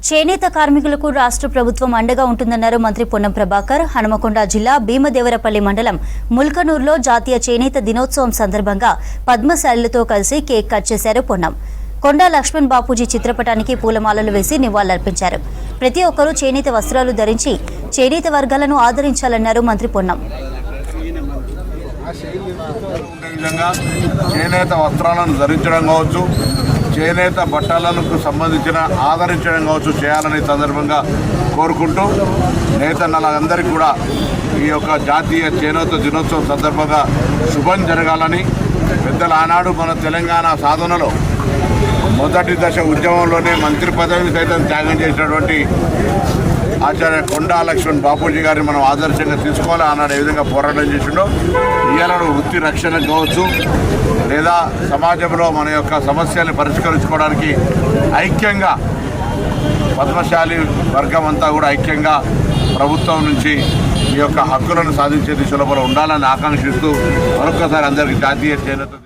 చేనేత కార్మికులకు రాష్ట్ర ప్రభుత్వం అండగా ఉంటుందన్నారు మంత్రి పొన్నం ప్రభాకర్. హనుమకొండ జిల్లా భీమదేవరపల్లి మండలం ముల్కనూరులో జాతీయ చేనేత దినోత్సవం సందర్భంగా పద్మశాలిలతో కలిసి కేక్ కట్ చేశారు పొన్నం. కొండా లక్ష్మణ్ బాపూజీ చిత్రపటానికి పూలమాలలు వేసి నివాళులర్పించారు. ప్రతి ఒక్కరూ చేనేత వస్త్రాలు ధరించి చేనేత వర్గాలను ఆదరించాలన్నారు మంత్రి పొన్నం. చేనేత వస్త్రాలను ధరించడం కావచ్చు, చేనేత బట్టలకు సంబంధించిన ఆదరించడం కావచ్చు చేయాలని సందర్భంగా కోరుకుంటూ నేతన్నలందరికీ కూడా ఈ యొక్క జాతీయ చేనేత దినోత్సవం సందర్భంగా శుభం జరగాలని, పెద్దలు ఆనాడు మన తెలంగాణ సాధనలో మొదటి దశ ఉద్యమంలోనే మంత్రి పదవి సైతం త్యాగం చేసినటువంటి ఆచార్య కొండా లక్ష్మణ్ బాపూజీ గారిని మనం ఆదర్శంగా తీసుకోవాలి. ఆనాడు ఏ విధంగా పోరాటం చేసిండో ఇయ్యాలను వృత్తి రక్షణ కావచ్చు, లేదా సమాజంలో మన యొక్క సమస్యల్ని పరిష్కరించుకోవడానికి ఐక్యంగా పద్మశాలి వర్గం అంతా కూడా ఐక్యంగా ప్రభుత్వం నుంచి ఈ యొక్క హక్కులను సాధించే దిశలో ఉండాలని ఆకాంక్షిస్తూ మరొకసారి అందరికీ జాతీయ చేనేత